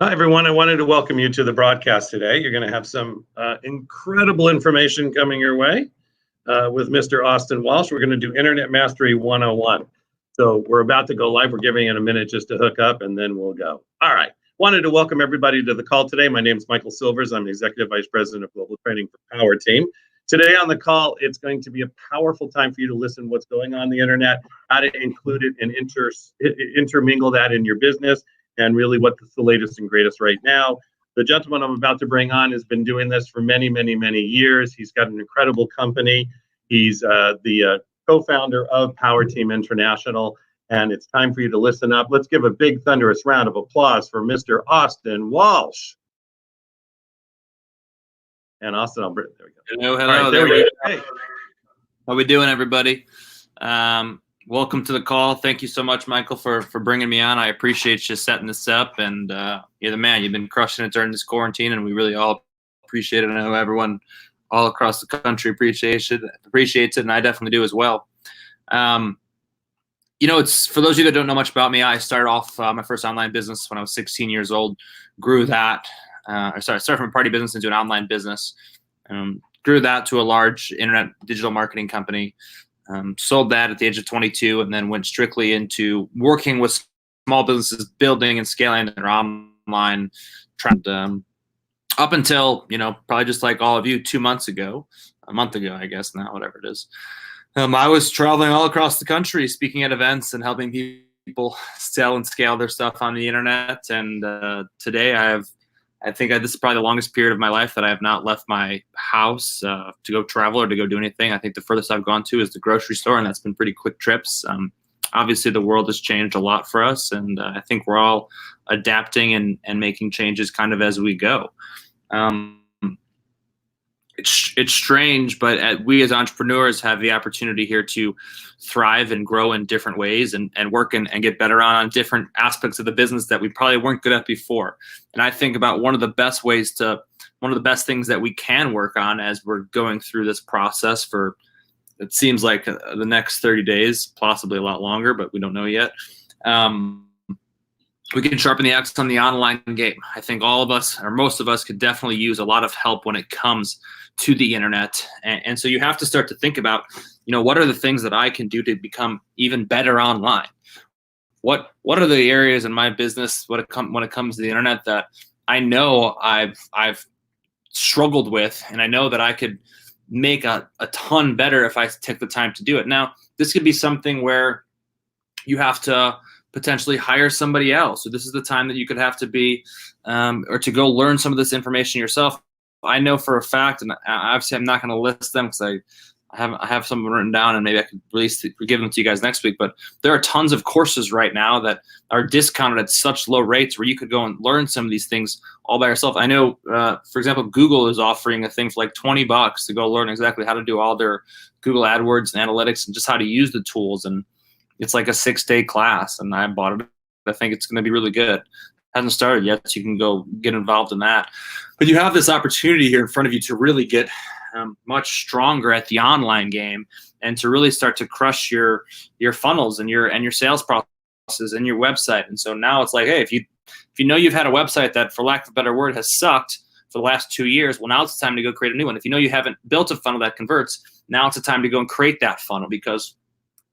Hi, everyone. I wanted to welcome you to the broadcast today. You're going to have some incredible information coming your way with Mr. Austin Walsh. We're going to do Internet Mastery 101. So we're about to go live. We're giving it a minute just to hook up, and then we'll go. All right. Wanted to welcome everybody to the call today. My name is Michael Silvers. I'm the Executive Vice President of Global Training for Power Team. Today on the call, it's going to be a powerful time for you to listen to what's going on the internet, how to include it and intermingle that in your business, and really what's the latest and greatest right now. The gentleman I'm about to bring on has been doing this for many, many, many years. He's got an incredible company. He's the co-founder of Power Team International, and it's time for you to listen up. Let's give a big thunderous round of applause for Mr. Austin Walsh. And Austin, there we go. Hello. Right, there we go. Hey. How we doing, everybody? Welcome to the call. Thank you so much, Michael, for bringing me on. I appreciate you setting this up, and you're the man. You've been crushing it during this quarantine, and we really all appreciate it. I know everyone all across the country appreciates it, and I definitely do as well. It's for those of you that don't know much about me. I started off my first online business when I was 16 years old. Grew that. I started from a party business into an online business. Grew that to a large internet digital marketing company. Sold that at the age of 22, and then went strictly into working with small businesses, building and scaling their online trend. Up until, probably just like all of you, a month ago, I guess now, whatever it is. I was traveling all across the country, speaking at events and helping people sell and scale their stuff on the internet. And today I think this is probably the longest period of my life that I have not left my house to go travel or to go do anything. I think the furthest I've gone to is the grocery store, and that's been pretty quick trips. Obviously, the world has changed a lot for us, and I think we're all adapting and making changes kind of as we go. It's strange, but we as entrepreneurs have the opportunity here to thrive and grow in different ways and work and get better on different aspects of the business that we probably weren't good at before. And I think about one of the best things that we can work on as we're going through this process for, it seems like the next 30 days, possibly a lot longer, but we don't know yet. We can sharpen the axe on the online game. I think all of us, or most of us, could definitely use a lot of help when it comes to the internet. And so you have to start to think about, what are the things that I can do to become even better online? What are the areas in my business when it comes to the internet that I know I've struggled with, and I know that I could make a ton better if I take the time to do it. Now, this could be something where you have to potentially hire somebody else. So this is the time that you could have to be, or to go learn some of this information yourself. I know for a fact, and obviously I'm not going to list them because I have some written down, and maybe I could give them to you guys next week. But there are tons of courses right now that are discounted at such low rates where you could go and learn some of these things all by yourself. I know, for example, Google is offering a thing for like $20 to go learn exactly how to do all their Google AdWords and analytics and just how to use the tools. And it's like a 6-day class, and I bought it. I think it's going to be really good. Hasn't started yet, so you can go get involved in that. But you have this opportunity here in front of you to really get much stronger at the online game and to really start to crush your funnels and your sales processes and your website. And so now it's like, hey, if you know you've had a website that, for lack of a better word, has sucked for the last 2 years, well, now it's the time to go create a new one. If you know you haven't built a funnel that converts, now it's the time to go and create that funnel, because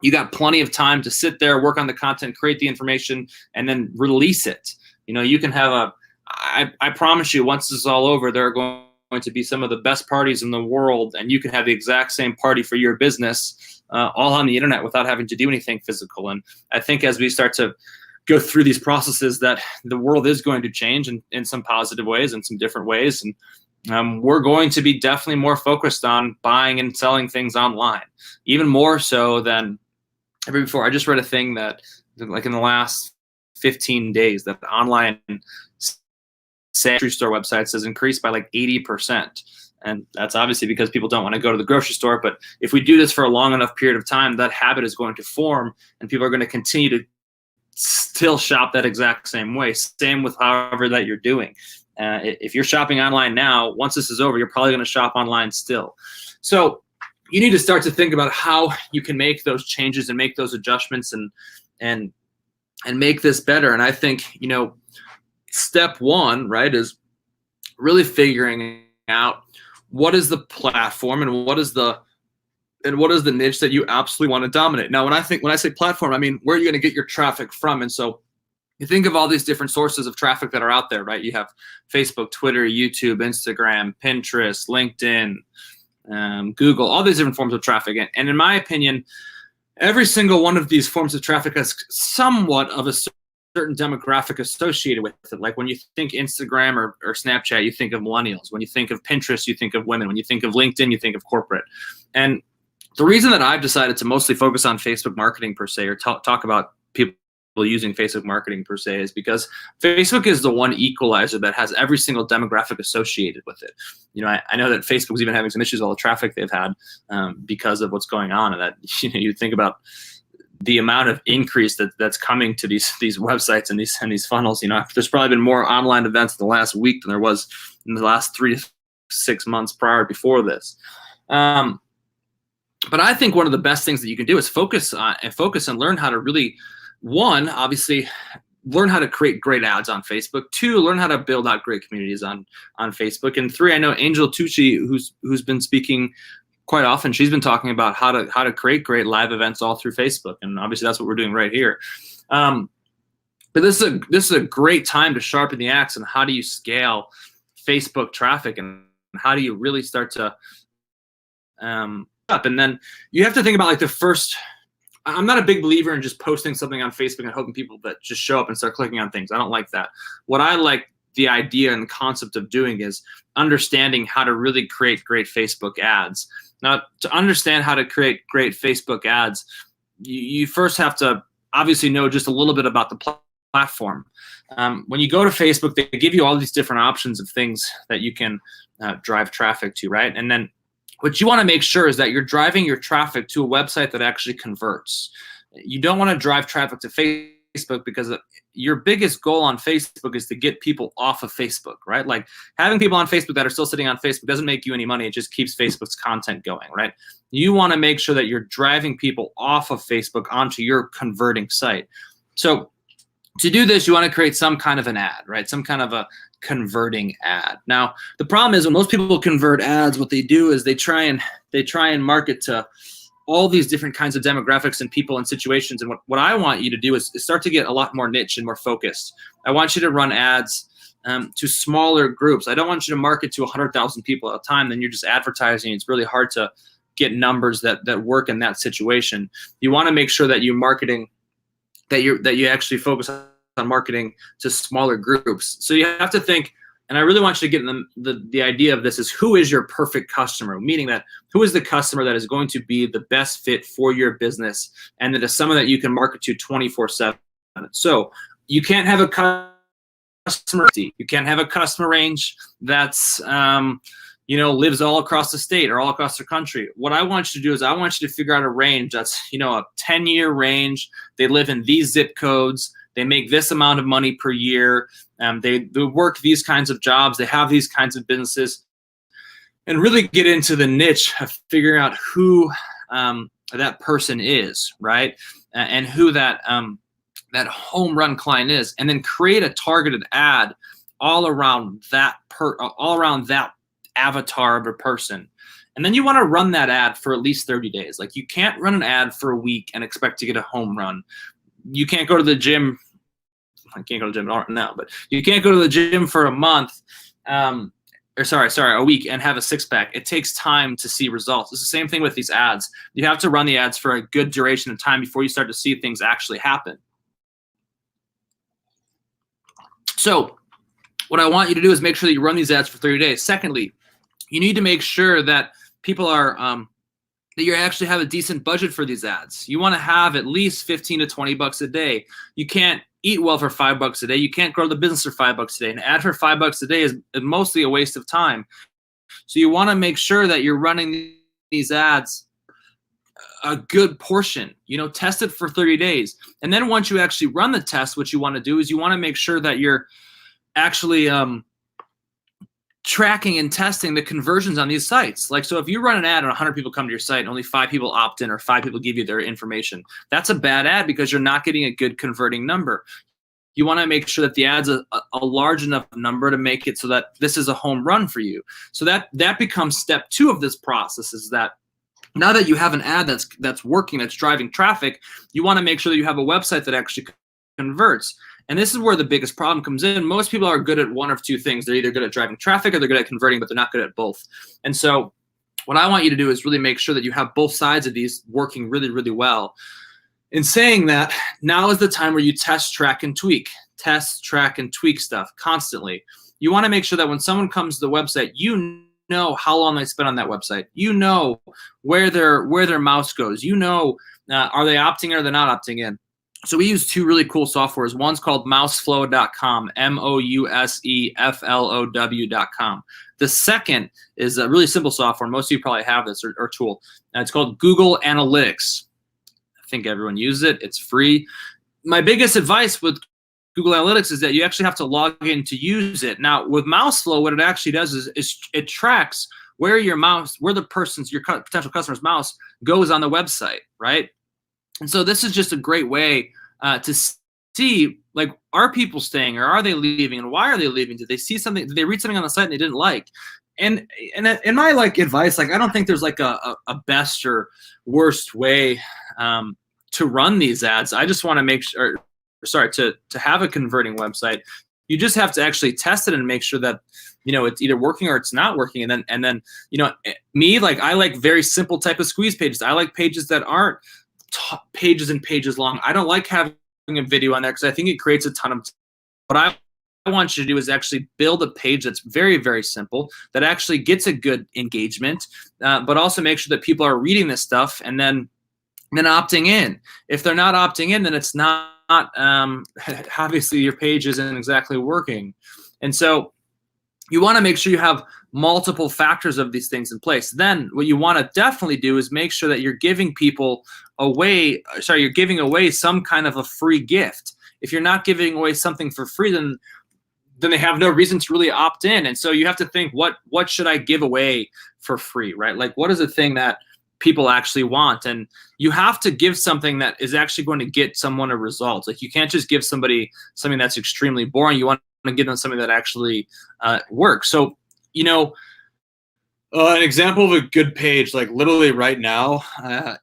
you got plenty of time to sit there, work on the content, create the information, and then release it. You can have I promise you, once this is all over, there are going to be some of the best parties in the world, and you can have the exact same party for your business all on the internet without having to do anything physical. And I think as we start to go through these processes, that the world is going to change in some positive ways and some different ways. And we're going to be definitely more focused on buying and selling things online, even more so than ever before. I just read a thing that, like, in the last 15 days, that the online grocery store websites has increased by like 80%. And that's obviously because people don't want to go to the grocery store. But if we do this for a long enough period of time, that habit is going to form, and people are going to continue to still shop that exact same way. Same with however that you're doing. If you're shopping online now, once this is over, you're probably going to shop online still. So you need to start to think about how you can make those changes and make those adjustments and make this better. And I think, step one, right, is really figuring out what is the platform and what is the niche that you absolutely want to dominate. Now, when I say platform, I mean, where are you going to get your traffic from? And so you think of all these different sources of traffic that are out there, right? You have Facebook, Twitter, YouTube, Instagram, Pinterest, LinkedIn, Google, all these different forms of traffic. And in my opinion, every single one of these forms of traffic has somewhat of a certain demographic associated with it. Like when you think Instagram or Snapchat, you think of millennials. When you think of Pinterest, you think of women. When you think of LinkedIn, you think of corporate. And the reason that I've decided to mostly focus on Facebook marketing per se, or talk about people using Facebook marketing per se, is because Facebook is the one equalizer that has every single demographic associated with it. You know, I know that Facebook's even having some issues with all the traffic they've had because of what's going on, and that, you know, you think about the amount of increase that's coming to these websites and these funnels. You know, there's probably been more online events in the last week than there was in the last 3 to 6 months before this. But I think one of the best things that you can do is focus and learn how to really, one, obviously, learn how to create great ads on Facebook. 2, learn how to build out great communities on Facebook. And 3, I know Angel Tucci, who's been speaking quite often, she's been talking about how to create great live events all through Facebook. And obviously that's what we're doing right here. But this is a great time to sharpen the axe on how do you scale Facebook traffic and how do you really start to up. And then you have to think about like the first. I'm not a big believer in just posting something on Facebook and hoping people that just show up and start clicking on things. I don't like that. What I like the idea and the concept of doing is understanding how to really create great Facebook ads. Now, to understand how to create great Facebook ads, you first have to obviously know just a little bit about the platform. When you go to Facebook, they give you all these different options of things that you can drive traffic to, right? And then what you want to make sure is that you're driving your traffic to a website that actually converts. You don't want to drive traffic to Facebook because your biggest goal on Facebook is to get people off of Facebook, right? Like having people on Facebook that are still sitting on Facebook doesn't make you any money. It just keeps Facebook's content going, right? You want to make sure that you're driving people off of Facebook onto your converting site. So to do this, you want to create some kind of an ad, right? Some kind of a converting ad. Now, the problem is when most people convert ads, what they do is they try and market to all these different kinds of demographics and people and situations. And what I want you to do is start to get a lot more niche and more focused. I want you to run ads to smaller groups. I don't want you to market to 100,000 people at a time. Then you're just advertising. It's really hard to get numbers that work in that situation. You want to make sure that you're marketing, that you actually focus on marketing to smaller groups. So you have to think, and I really want you to get the idea of this is who is your perfect customer, meaning that who is the customer that is going to be the best fit for your business and that is someone that you can market to 24/7. So you can't have a customer, you can't have a customer range that's lives all across the state or all across the country. What I want you to do is I want you to figure out a range that's, a 10-year range. They live in these zip codes. They make this amount of money per year. They work these kinds of jobs. They have these kinds of businesses, and really get into the niche of figuring out who that person is, right? And who that home run client is, and then create a targeted ad all around that avatar of a person. And then you want to run that ad for at least 30 days. Like you can't run an ad for a week and expect to get a home run. You can't go to the gym. I can't go to the gym now, but you can't go to the gym for a month, a week and have a six-pack. It takes time to see results. It's the same thing with these ads. You have to run the ads for a good duration of time before you start to see things actually happen. So what I want you to do is make sure that you run these ads for 30 days. Secondly, you need to make sure that people are that you actually have a decent budget for these ads. You want to have at least 15 to 20 bucks a day. You can't eat well for $5 a day. You can't grow the business for $5 a day. An ad for $5 a day is mostly a waste of time. So you want to make sure that you're running these ads a good portion. Test it for 30 days. And then once you actually run the test, what you want to do is you want to make sure that you're actually tracking and testing the conversions on these sites. Like, so if you run an ad and 100 people come to your site and only 5 people opt in or 5 people give you their information, that's a bad ad because you're not getting a good converting number. you want to make sure that the ad's a large enough number to make it so that this is a home run for you. So that becomes step 2 of this process, is that now that you have an ad that's working, that's driving traffic, you want to make sure that you have a website that actually converts. And this is where the biggest problem comes in. Most people are good at one of two things. They're either good at driving traffic or they're good at converting, but they're not good at both. And so what I want you to do is really make sure that you have both sides of these working really, really well. In saying that, now is the time where you test, track, and tweak. Test, track, and tweak stuff constantly. You want to make sure that when someone comes to the website, you know how long they spent on that website. You know where their mouse goes. You know, are they opting in or they're not opting in. So we use 2 really cool softwares. One's called mouseflow.com, mouseflow.com. The second is a really simple software. Most of you probably have this or tool. It's called Google Analytics. I think everyone uses it. It's free. My biggest advice with Google Analytics is that you actually have to log in to use it. Now, with Mouseflow, what it actually does is it tracks where your potential customer's mouse goes on the website, right? And so this is just a great way to see, like, are people staying or are they leaving, and why are they leaving? Did they see something? Did they read something on the site and they didn't like? And in my advice, I don't think there's a best or worst way to run these ads. I just want to make sure, to have a converting website. You just have to actually test it and make sure that it's either working or it's not working. And then me, I like very simple type of squeeze pages. I like pages that aren't pages and pages long. I don't like having a video on there because I think it creates a ton of. What I want you to do is actually build a page that's very, very simple, that actually gets a good engagement, but also make sure that people are reading this stuff and then opting in. If they're not opting in, then it's not obviously your page isn't exactly working. And so you want to make sure you have multiple factors of these things in place. Then what you want to definitely do is make sure that you're giving people you're giving away some kind of a free gift. If you're not giving away something for free, then they have no reason to really opt in. And so you have to think, what should I give away for free, right? Like, what is the thing that people actually want? And you have to give something that is actually going to get someone a result. Like, you can't just give somebody something that's extremely boring. You want to give them something that actually works. So, an example of a good page, like literally right now,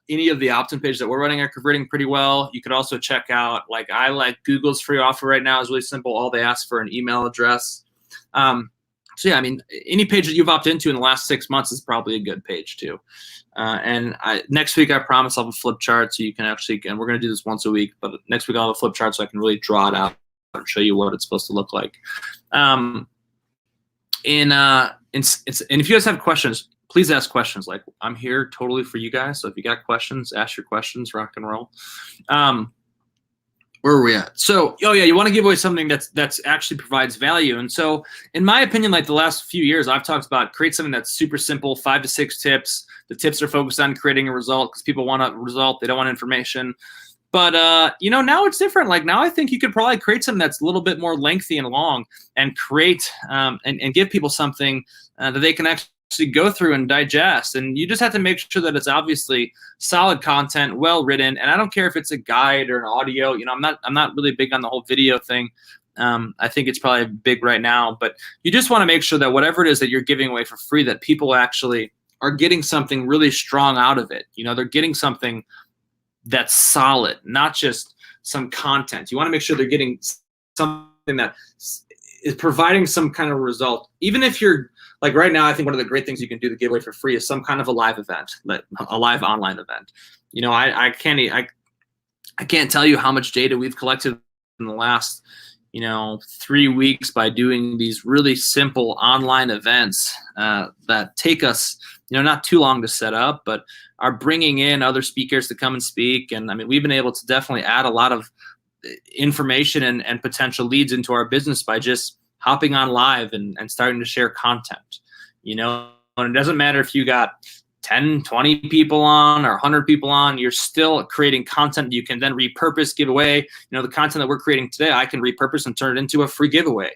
any of the opt-in pages that we're running are converting pretty well. You could also check out, I like Google's free offer right now is really simple. All they ask for an email address. So yeah, any page that you've opted into in the last 6 months is probably a good page too. And next week, I promise I'll have a flip chart so you can actually, and we're going to do this once a week, but next week I'll have a flip chart so I can really draw it out and show you what it's supposed to look like. And if you guys have questions, please ask questions. I'm here totally for you guys. So if you got questions, ask your questions, rock and roll. Where are we at? So, you want to give away something that's actually provides value. And so, in my opinion, the last few years, I've talked about create something that's super simple, 5 to 6 tips. The tips are focused on creating a result because people want a result. They don't want information. But, now it's different. Now I think you could probably create something that's a little bit more lengthy and long and create and give people something that they can actually go through and digest. And you just have to make sure that it's obviously solid content, well written. And I don't care if it's a guide or an audio. I'm not really big on the whole video thing. I think it's probably big right now, but you just want to make sure that whatever it is that you're giving away for free, that people actually are getting something really strong out of it. They're getting something that's solid, not just some content. You want to make sure they're getting something that is providing some kind of result. Even if you're right now, I think one of the great things you can do to give away for free is some kind of a live event, a live online event. I can't tell you how much data we've collected in the last 3 weeks by doing these really simple online events that take us not too long to set up, but are bringing in other speakers to come and speak. And we've been able to definitely add a lot of information and potential leads into our business by just hopping on live and starting to share content. And it doesn't matter if you got 10, 20 people on or 100 people on, you're still creating content you can then repurpose, give away. The content that we're creating today, I can repurpose and turn it into a free giveaway.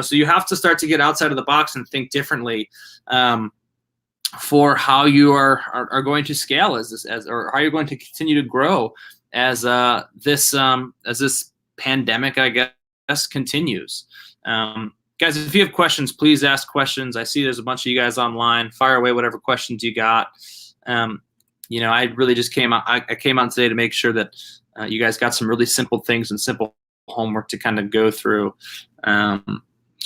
So you have to start to get outside of the box and think differently for how you are going to scale or how you're going to continue to grow as this pandemic, I guess, continues. Guys, if you have questions, please ask questions. I see there's a bunch of you guys online. Fire away whatever questions you got. I really just came out. I came out today to make sure that you guys got some really simple things and simple homework to kind of go through. So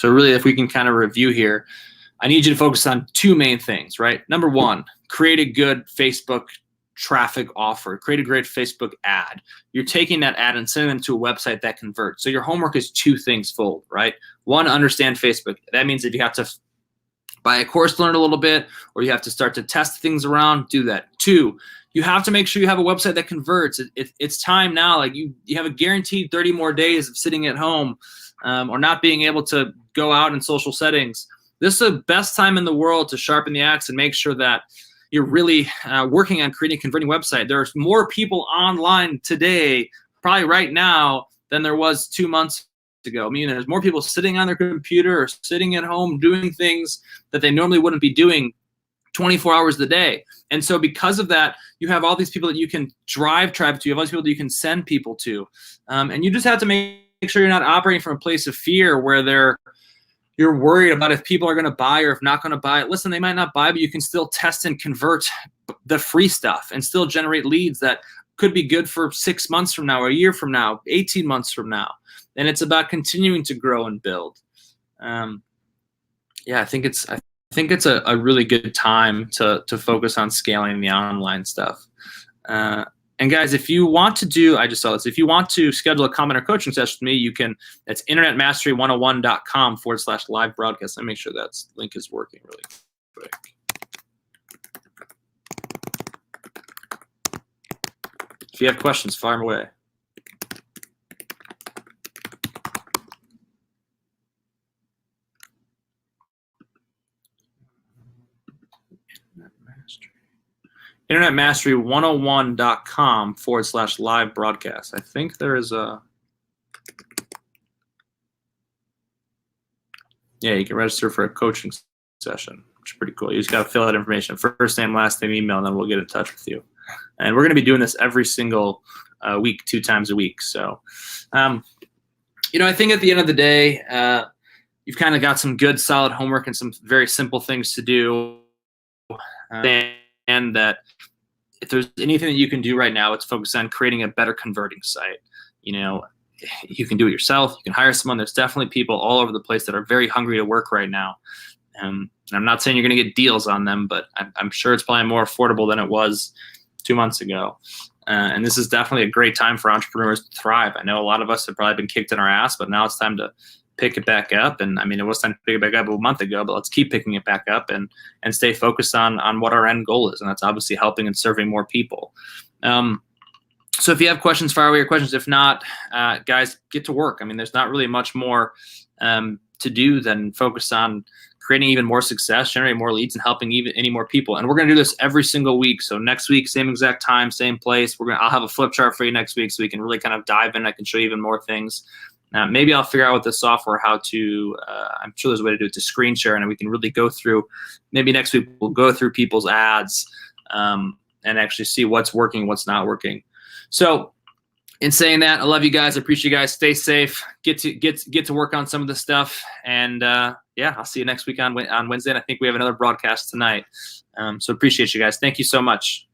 really, if we can kind of review here, I need you to focus on two main things, right? Number one, create a good Facebook traffic offer, create a great Facebook ad. You're taking that ad and sending them to a website that converts. So your homework is two things fold, right? One, understand Facebook. That means if you have to buy a course to learn a little bit, or you have to start to test things around, do that. Two, you have to make sure you have a website that converts. It's time now. Like you have a guaranteed 30 more days of sitting at home or not being able to go out in social settings. This is the best time in the world to sharpen the axe and make sure that you're really working on creating a converting website. There's more people online today, probably right now, than there was 2 months ago. I mean, there's more people sitting on their computer or sitting at home doing things that they normally wouldn't be doing 24 hours a day. And so because of that, you have all these people that you can drive traffic to. You have all these people that you can send people to. And you just have to make sure you're not operating from a place of fear where you're worried about if people are going to buy or if not going to buy it. Listen, they might not buy, but you can still test and convert the free stuff and still generate leads that could be good for 6 months from now, a year from now, 18 months from now. And it's about continuing to grow and build. I think it's a really good time to focus on scaling the online stuff. And guys, if you want to do, I just saw this, if you want to schedule a comment or coaching session with me, you can, that's internetmastery101.com/live broadcast. Let me make sure that link is working really quick. If you have questions, fire them away. internetmastery101.com/live broadcast. I think there is a, you can register for a coaching session, which is pretty cool. You just got to fill out information, first name, last name, email, and then we'll get in touch with you. And we're going to be doing this every single week, 2 times a week. So, I think at the end of the day, you've kind of got some good, solid homework and some very simple things to do. And that if there's anything that you can do right now, it's focus on creating a better converting site. You can do it yourself. You can hire someone. There's definitely people all over the place that are very hungry to work right now. And I'm not saying you're going to get deals on them, but I'm sure it's probably more affordable than it was 2 months ago. And this is definitely a great time for entrepreneurs to thrive. I know a lot of us have probably been kicked in our ass, but now it's time to pick it back up. And I mean, it was time to pick it back up a month ago, but let's keep picking it back up and stay focused on what our end goal is. And that's obviously helping and serving more people. So if you have questions, fire away your questions. If not, guys, get to work. I mean, there's not really much more to do than focus on creating even more success, generating more leads, and helping any more people. And we're going to do this every single week. So next week, same exact time, same place. I'll have a flip chart for you next week so we can really kind of dive in. I can show you even more things. Maybe I'll figure out with the software how to, I'm sure there's a way to do it, to screen share, and we can really go through, maybe next week we'll go through people's ads and actually see what's working, what's not working. So in saying that, I love you guys. I appreciate you guys. Stay safe. Get to work on some of this stuff. And I'll see you next week on Wednesday. And I think we have another broadcast tonight. So appreciate you guys. Thank you so much.